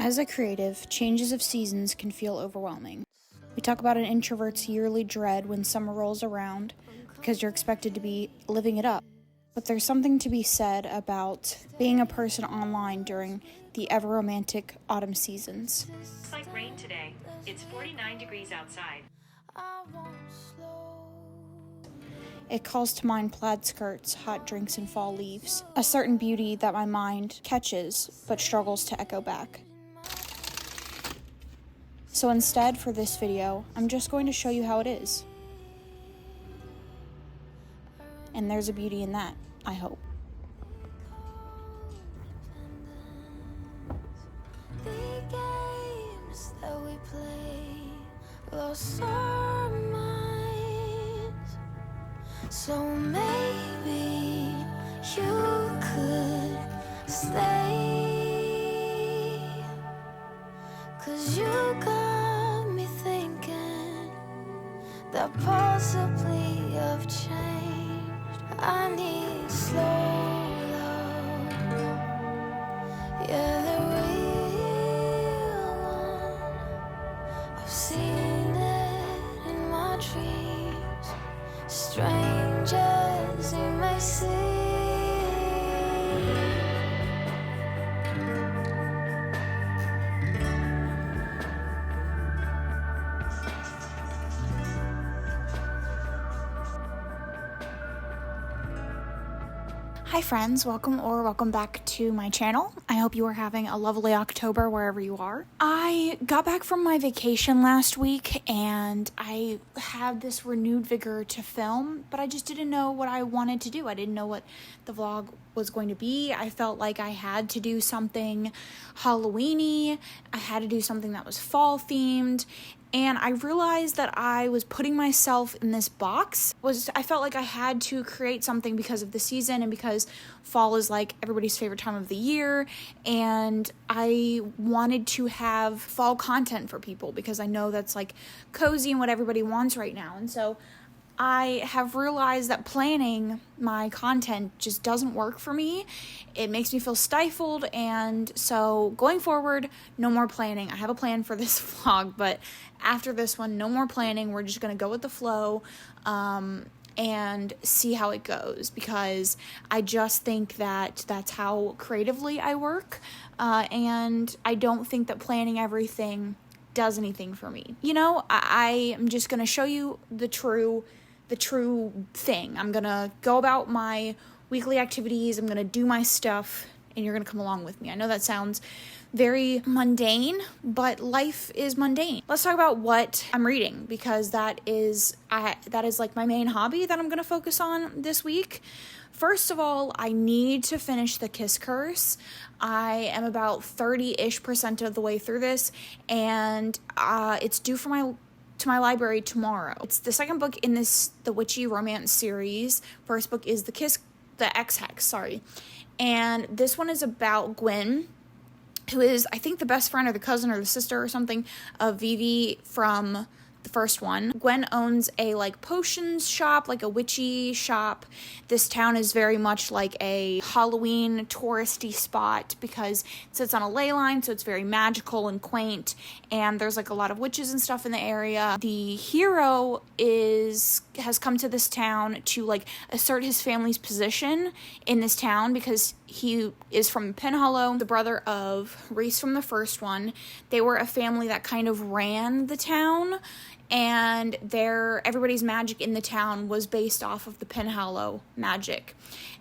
As a creative, changes of seasons can feel overwhelming. We talk about an introvert's yearly dread when summer rolls around because you're expected to be living it up. But there's something to be said about being a person online during the ever-romantic autumn seasons. It's like rain today. It's 49 degrees outside. It calls to mind plaid skirts, hot drinks, and fall leaves. A certain beauty that my mind catches but struggles to echo back. So instead, for this video, I'm just going to show you how it is. And there's a beauty in that, I hope. The games that we play lost our minds. So maybe you could stay, 'cause you got me thinking that possibly I've changed. I need slow love, yeah, the real one. I've seen it in my dreams, strange as it may seem. Hi friends, welcome back to my channel. I hope you are having a lovely October wherever you are. I got back from my vacation last week and I had this renewed vigor to film, but I just didn't know what I wanted to do. I didn't know what the vlog was going to be. I felt like I had to do something Halloween-y. I had to do something that was fall themed. And I realized that I was putting myself in this box. I felt like I had to create something because of the season and because fall is like everybody's favorite time of the year. And I wanted to have fall content for people because I know that's like cozy and what everybody wants right now. And so I have realized that planning my content just doesn't work for me. It makes me feel stifled, and so going forward, no more planning. I have a plan for this vlog, but after this one, no more planning. We're just going to go with the flow and see how it goes, because I just think that that's how creatively I work, and I don't think that planning everything does anything for me. You know, I am just going to show you the true thing. I'm going to go about my weekly activities. I'm going to do my stuff, and you're going to come along with me. I know that sounds very mundane, but life is mundane. Let's talk about what I'm reading, because that is like my main hobby that I'm going to focus on this week. First of all, I need to finish The Kiss Curse. I am about 30-ish% of the way through this, and it's due for to my library tomorrow. It's the second book in the witchy romance series. First book is the Ex-Hex, and this one is about Gwen, who is, I think, the best friend or the cousin or the sister or something of Vivi from the first one. Gwen owns a potions shop, like a witchy shop. This town is very much like a Halloween touristy spot because it sits on a ley line, so it's very magical and quaint, and there's a lot of witches and stuff in the area. The hero has come to this town to assert his family's position in this town because he is from Pin Hollow, the brother of Reese from the first one. They were a family that kind of ran the town, and everybody's magic in the town was based off of the Pin Hollow magic,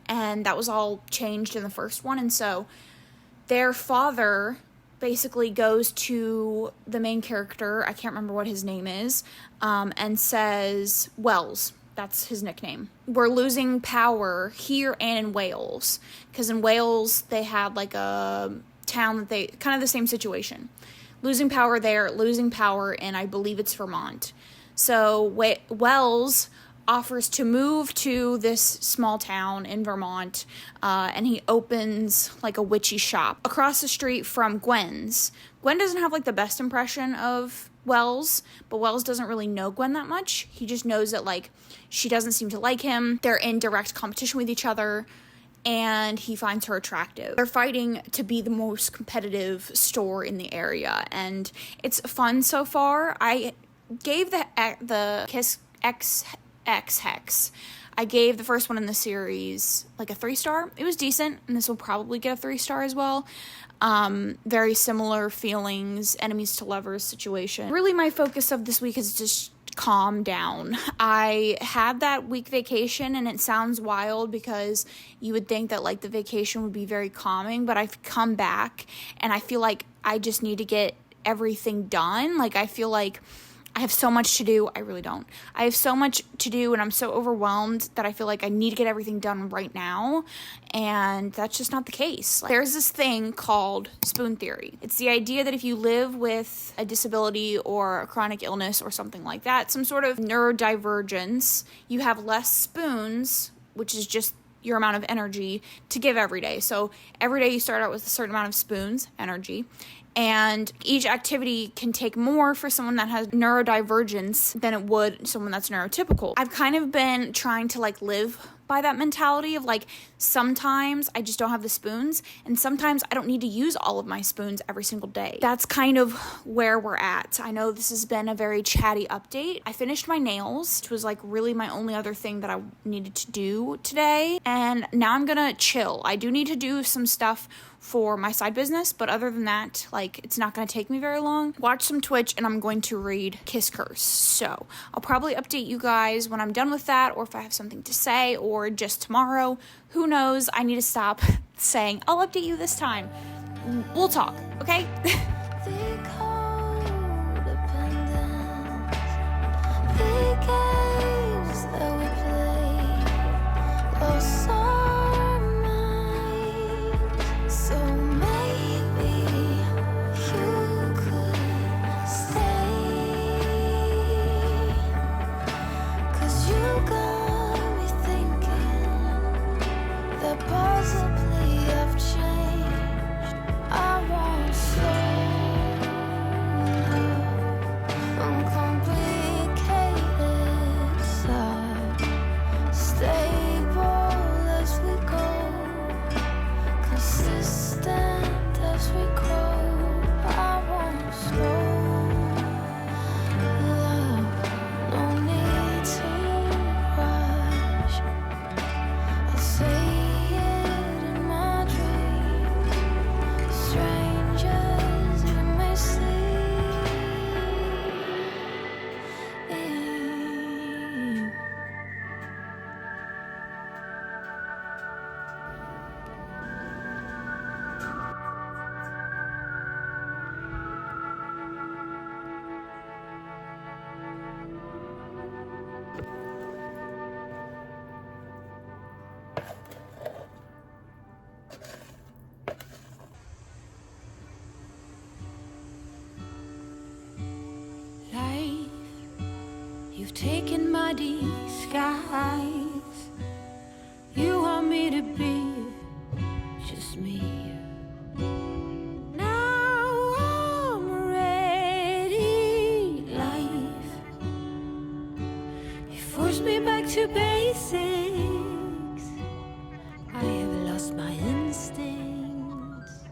and that was all changed in the first one. And so their father basically goes to the main character, I can't remember what his name is, and says, Wells, that's his nickname, we're losing power here and in Wales, because in Wales they had a town that they kind of the same situation. Losing power there, losing power in, I believe it's Vermont. So Wells offers to move to this small town in Vermont, and he opens a witchy shop across the street from Gwen's. Gwen doesn't have the best impression of Wells, but Wells doesn't really know Gwen that much. He just knows that she doesn't seem to like him. They're in direct competition with each other. and he finds her attractive. They're fighting to be the most competitive store in the area, and it's fun so far. I gave the Kiss X Hex. I gave the first one in the series like a 3-star. It was decent, and this will probably get a 3-star as well. Very similar feelings, enemies to lovers situation. Really, my focus of this week is just calm down. I had that week vacation, and it sounds wild because you would think that like the vacation would be very calming, but I've come back and I feel like I just need to get everything done. Like I feel like I have so much to do. I really don't. I have so much to do, and I'm so overwhelmed that I feel like I need to get everything done right now, and that's just not the case. There's this thing called spoon theory. It's the idea that if you live with a disability or a chronic illness or something like that, some sort of neurodivergence, you have less spoons, which is just your amount of energy to give every day. So every day you start out with a certain amount of spoons, energy, and each activity can take more for someone that has neurodivergence than it would someone that's neurotypical. I've kind of been trying to like live by that mentality of like, sometimes I just don't have the spoons, and sometimes I don't need to use all of my spoons every single day. That's kind of where we're at. I know this has been a very chatty update. I finished my nails, which was like really my only other thing that I needed to do today, and now I'm gonna chill. I do need to do some stuff for my side business, but other than that, like, it's not going to take me very long. Watch some Twitch, and I'm going to read Kiss Curse. So I'll probably update you guys when I'm done with that, or if I have something to say, or just tomorrow. Who knows? I need to stop saying I'll update you this time. We'll talk, okay? You've taken my disguise. You want me to be just me. Now I'm ready. Life, you forced me back to basics. I have lost my instincts.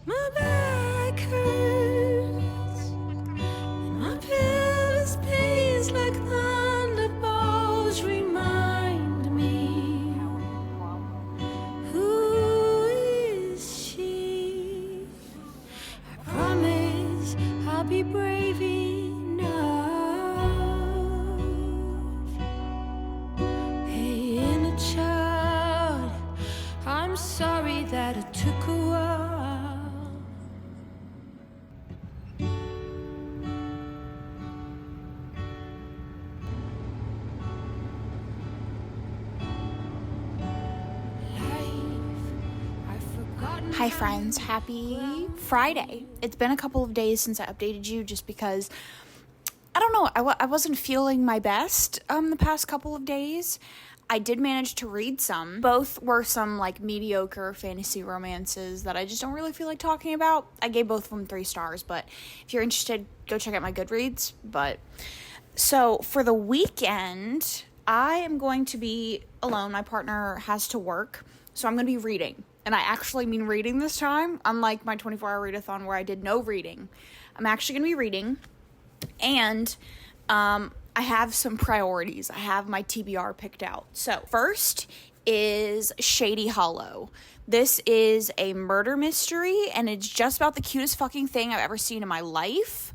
My back hurts, and my pelvis pains like thunderbolts remind me. Who is she? I promise I'll be brave enough. Hey, inner child, I'm sorry that it took a while. Hi friends, happy Friday. It's been a couple of days since I updated you just because, I don't know, I wasn't feeling my best the past couple of days. I did manage to read some. Both were some like mediocre fantasy romances that I just don't really feel like talking about. I gave both of them 3 stars, but if you're interested, go check out my Goodreads. But so for the weekend, I am going to be alone. My partner has to work, so I'm going to be reading. And I actually mean reading this time, unlike my 24-hour readathon where I did no reading. I'm actually going to be reading, and I have some priorities. I have my TBR picked out. So first is Shady Hollow. This is a murder mystery, and it's just about the cutest fucking thing I've ever seen in my life.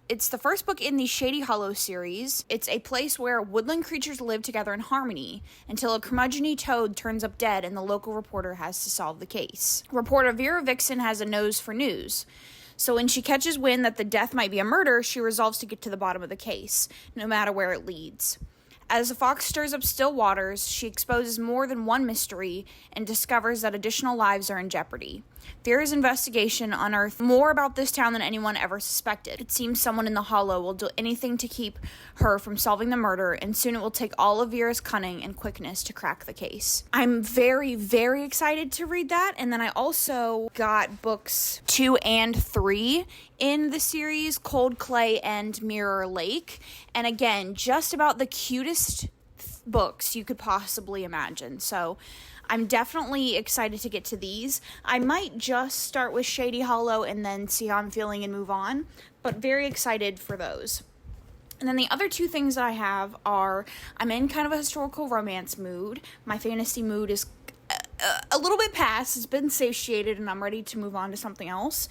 It's the first book in the Shady Hollow series. It's a place where woodland creatures live together in harmony until a curmudgeon toad turns up dead and the local reporter has to solve the case. Reporter Vera Vixen has a nose for news. So when she catches wind that the death might be a murder, she resolves to get to the bottom of the case, no matter where it leads. As the fox stirs up still waters, she exposes more than one mystery and discovers that additional lives are in jeopardy. Vera's investigation unearthed more about this town than anyone ever suspected. It seems someone in the Hollow will do anything to keep her from solving the murder, and soon it will take all of Vera's cunning and quickness to crack the case. I'm very, very excited to read that, and then I also got books 2 and 3 in the series, Cold Clay and Mirror Lake, and again, just about the cutest books you could possibly imagine. So I'm definitely excited to get to these. I might just start with Shady Hollow and then see how I'm feeling and move on, but very excited for those. And then the other two things that I have are, I'm in kind of a historical romance mood. My fantasy mood is a little bit past. It's been satiated and I'm ready to move on to something else.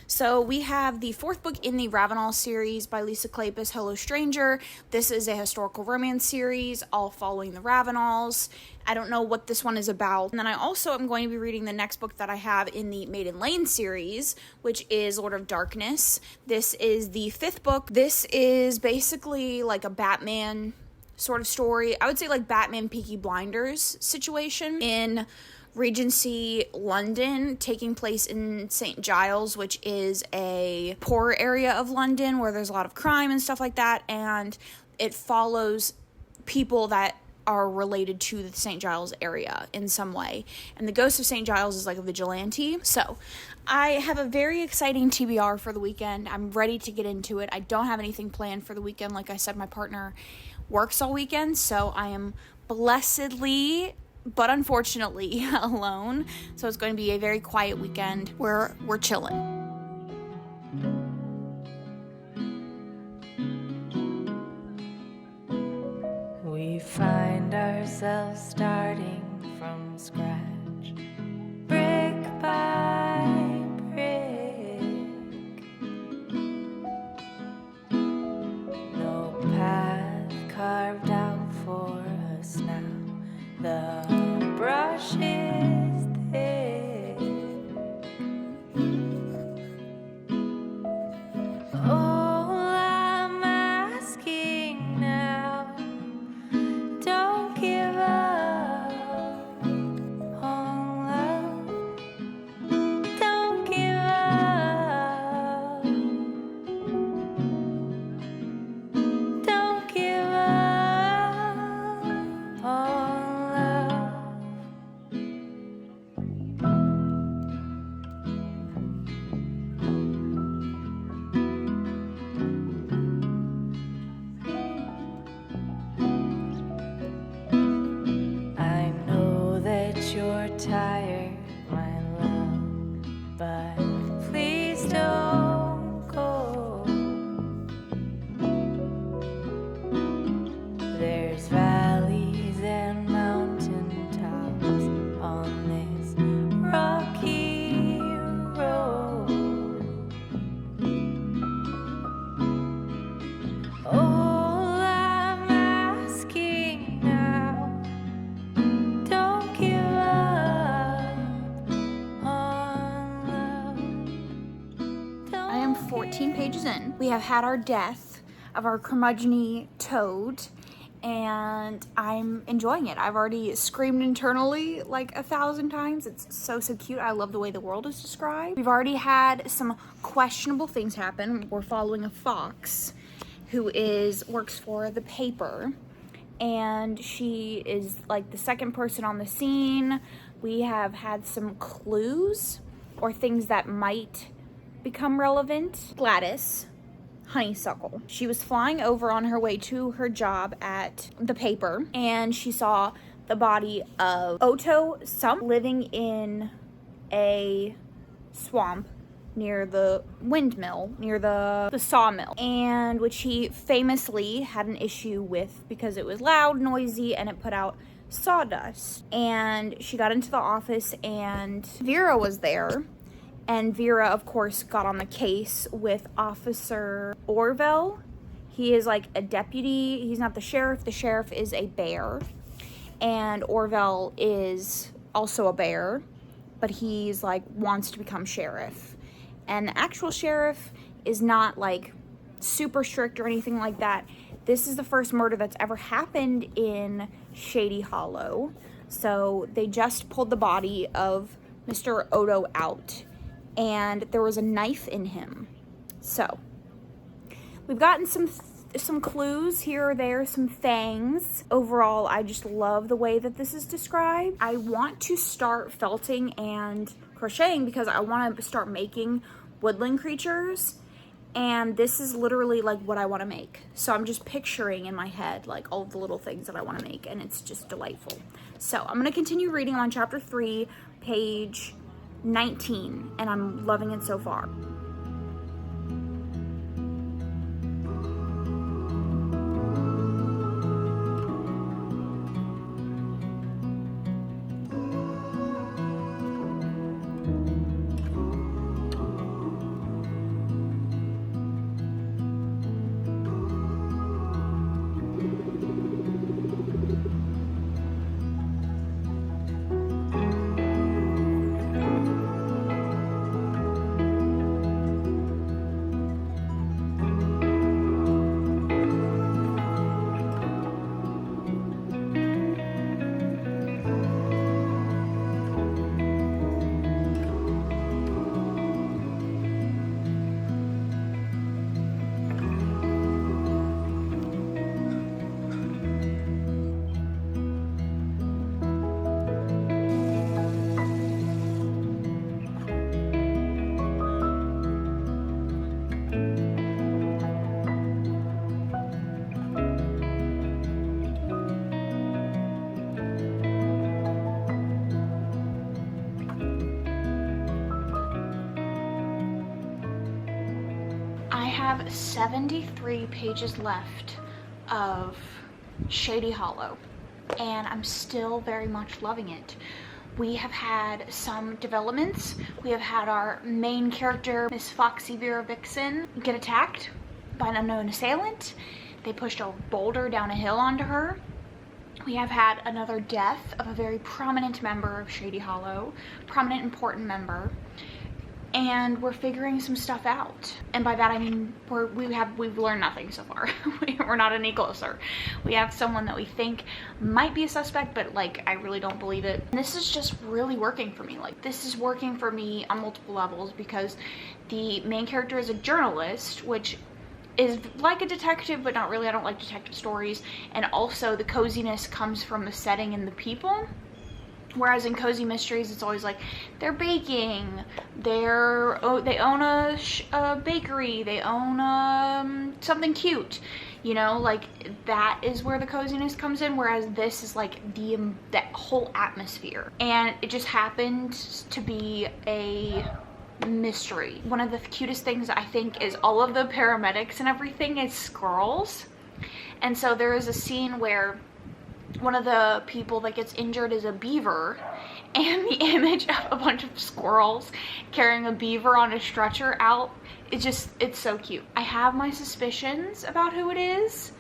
So we have the 4th book in the Ravenel series by Lisa Kleypas, Hello Stranger. This is a historical romance series, all following the Ravenels. I don't know what this one is about. And then I also am going to be reading the next book that I have in the Maiden Lane series, which is Lord of Darkness. This is the 5th book. This is basically like a Batman sort of story. I would say like Batman Peaky Blinders situation in Regency London, taking place in St. Giles, which is a poor area of London where there's a lot of crime and stuff like that, and it follows people that are related to the St. Giles area in some way. And the ghost of St. Giles is like a vigilante. So I have a very exciting TBR for the weekend. I'm ready to get into it. I don't have anything planned for the weekend. Like I said, my partner works all weekend, so I am blessedly but unfortunately alone. So it's going to be a very quiet weekend where we're chilling. We find ourselves starting from scratch, brick by brick. No path carved out for us now. The brush is thick. All I'm asking now, don't give up on love. Don't give up. Don't give up on tired, my love, but please don't go. There's valleys and mountain tops on this rocky road. All I'm asking now, don't give up on love. I am 14 pages in. We have had our death of our curmudgeon toad, and I'm enjoying it. I've already screamed internally like 1,000 times. It's so cute. I love the way the world is described. We've already had some questionable things happen. We're following a fox who works for the paper, and she is like the second person on the scene. We have had some clues or things that might become relevant. Gladys honeysuckle. She was flying over on her way to her job at the paper, and she saw the body of Otto Sump living in a swamp near the windmill, near the sawmill, and which he famously had an issue with because it was loud, noisy, and it put out sawdust. And she got into the office, and Vera was there, and Vera, of course, got on the case with Officer Orville. He is like a deputy. He's not the sheriff. The sheriff is a bear, and Orville is also a bear, but he's like wants to become sheriff. And the actual sheriff is not like super strict or anything like that. This is the first murder that's ever happened in Shady Hollow. So they just pulled the body of Mr. Otto out, and there was a knife in him. So we've gotten some clues here or there, some things. Overall, I just love the way that this is described. I want to start felting and crocheting because I want to start making woodland creatures, and this is literally like what I want to make. So I'm just picturing in my head like all the little things that I want to make, and it's just delightful. So I'm going to continue reading on chapter 3, page 19, and I'm loving it so far. I have 73 pages left of Shady Hollow, and I'm still very much loving it. We have had some developments. We have had our main character, Miss Foxy Vera Vixen, get attacked by an unknown assailant. They pushed a boulder down a hill onto her. We have had another death of a very prominent member of Shady Hollow, prominent, important member. And we're figuring some stuff out. And by that I mean we've learned nothing so far. We're not any closer. We have someone that we think might be a suspect, but like I really don't believe it. And this is just really working for me. Like this is working for me on multiple levels because the main character is a journalist, which is like a detective, but not really. I don't like detective stories. And also the coziness comes from the setting and the people. Whereas in cozy mysteries, it's always like they're baking, they own a bakery, they own something cute, you know, like that is where the coziness comes in. Whereas this is like that whole atmosphere, and it just happened to be a mystery. One of the cutest things I think is all of the paramedics and everything is squirrels, and so there is a scene where one of the people that gets injured is a beaver, and the image of a bunch of squirrels carrying a beaver on a stretcher out, it's so cute. I have my suspicions about who it is,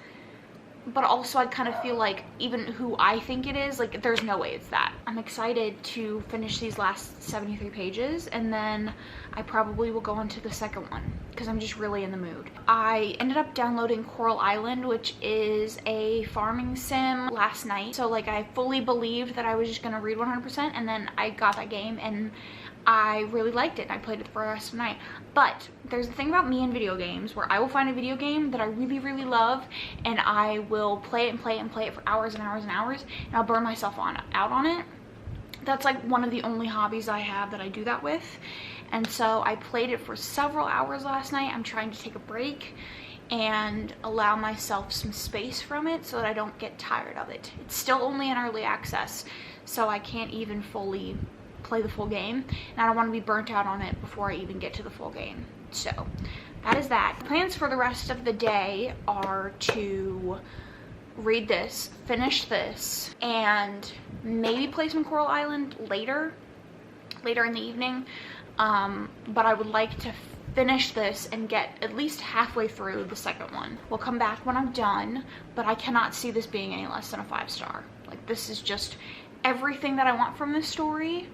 but also I kind of feel like even who I think it is, like there's no way it's that. I'm excited to finish these last 73 pages, and then I probably will go on to the second one because I'm just really in the mood. I ended up downloading Coral Island, which is a farming sim, last night. So like I fully believed that I was just gonna read 100%, and then I got that game and I really liked it. I played it for the rest of the night. But there's a thing about me in video games where I will find a video game that I really, really love, and I will play it and play it and play it for hours and hours and hours, and I'll burn myself out on it. That's like one of the only hobbies I have that I do that with. And so I played it for several hours last night. I'm trying to take a break and allow myself some space from it so that I don't get tired of it. It's still only in early access, so I can't even fully play the full game, and I don't want to be burnt out on it before I even get to the full game. So that is that. Plans for the rest of the day are to read this, finish this, and maybe play some Coral Island later in the evening. But I would like to finish this and get at least halfway through the second one. We'll come back when I'm done, but I cannot see this being any less than a 5-star. Like, this is just everything that I want from this story.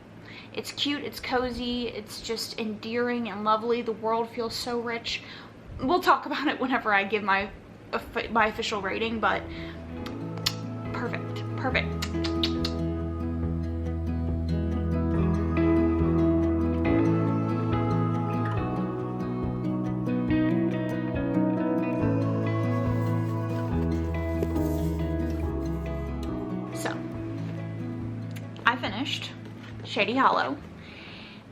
It's cute, it's cozy, it's just endearing and lovely. The world feels so rich. We'll talk about it whenever I give my official rating, but perfect. So, I finished Shady Hollow,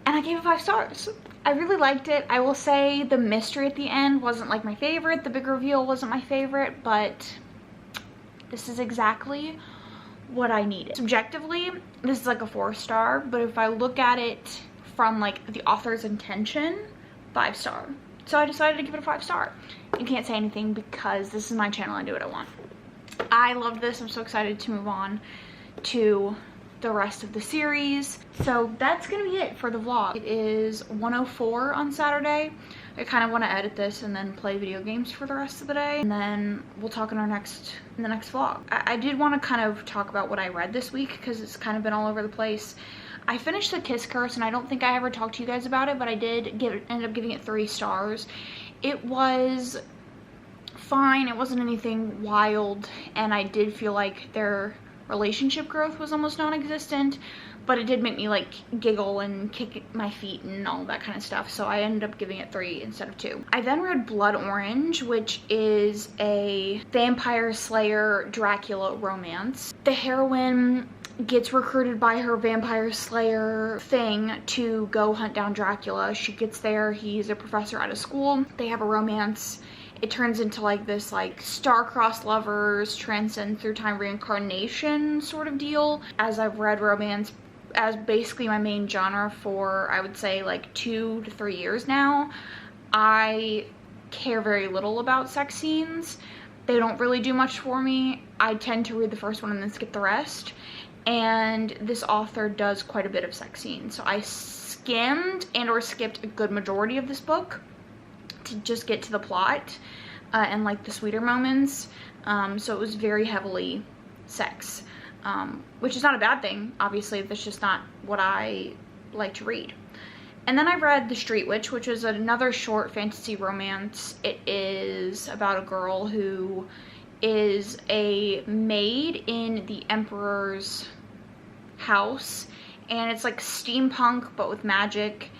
and I gave it 5 stars. I really liked it. I will say the mystery at the end wasn't like my favorite. The big reveal wasn't my favorite, but this is exactly what I needed. Subjectively, this is like a 4-star, but if I look at it from like the author's intention, 5-star. So I decided to give it a 5-star. You can't say anything because this is my channel. I do what I want. I love this. I'm so excited to move on to the rest of the series. So that's gonna be it for the vlog. It is 1:04 on Saturday. I kind of want to edit this and then play video games for the rest of the day, and then we'll talk in the next vlog. I did want to kind of talk about what I read this week because it's kind of been all over the place. I finished The Kiss Curse, and I don't think I ever talked to you guys about it, but I did end up giving it 3 stars. It was fine. It wasn't anything wild, and I did feel like their relationship growth was almost non-existent, but it did make me like giggle and kick my feet and all that kind of stuff, so I ended up giving it 3 instead of 2. I then read Blood Orange, which is a vampire slayer Dracula romance. The heroine gets recruited by her vampire slayer thing to go hunt down Dracula. She gets there, he's a professor at a school, they have a romance. It turns into like this like star-crossed lovers transcend through time reincarnation sort of deal. As I've read romance as basically my main genre for, I would say, like 2 to 3 years now, I care very little about sex scenes. They don't really do much for me. I tend to read the first one and then skip the rest, and this author does quite a bit of sex scenes, so I skimmed and or skipped a good majority of this book to just get to the plot and like the sweeter moments. So it was very heavily sex, which is not a bad thing, obviously. That's just not what I like to read. And then I read The Street Witch, which was another short fantasy romance. It is about a girl who is a maid in the Emperor's house, and it's like steampunk but with magic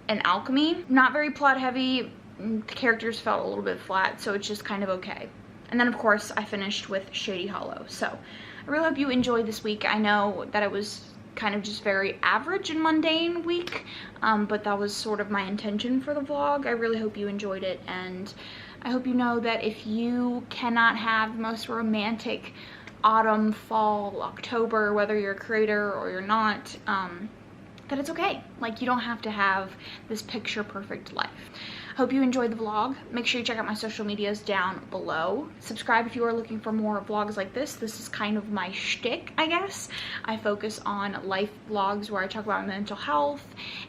and alchemy. Not very plot heavy. The characters felt a little bit flat, so it's just kind of okay. And then of course I finished with Shady Hollow. So I really hope you enjoyed this week. I know that it was kind of just very average and mundane week, but that was sort of my intention for the vlog. I really hope you enjoyed it, and I hope you know that if you cannot have the most romantic autumn, fall, October, whether you're a creator or you're not, that it's okay. Like, you don't have to have this picture perfect life. Hope you enjoyed the vlog. Make sure you check out my social medias down below. Subscribe if you are looking for more vlogs like this. This is kind of my shtick, I guess. I focus on life vlogs where I talk about mental health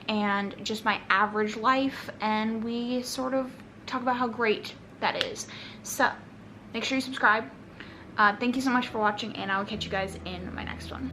and just my average life, and we sort of talk about how great that is. So make sure you subscribe. Thank you so much for watching, and I will catch you guys in my next one.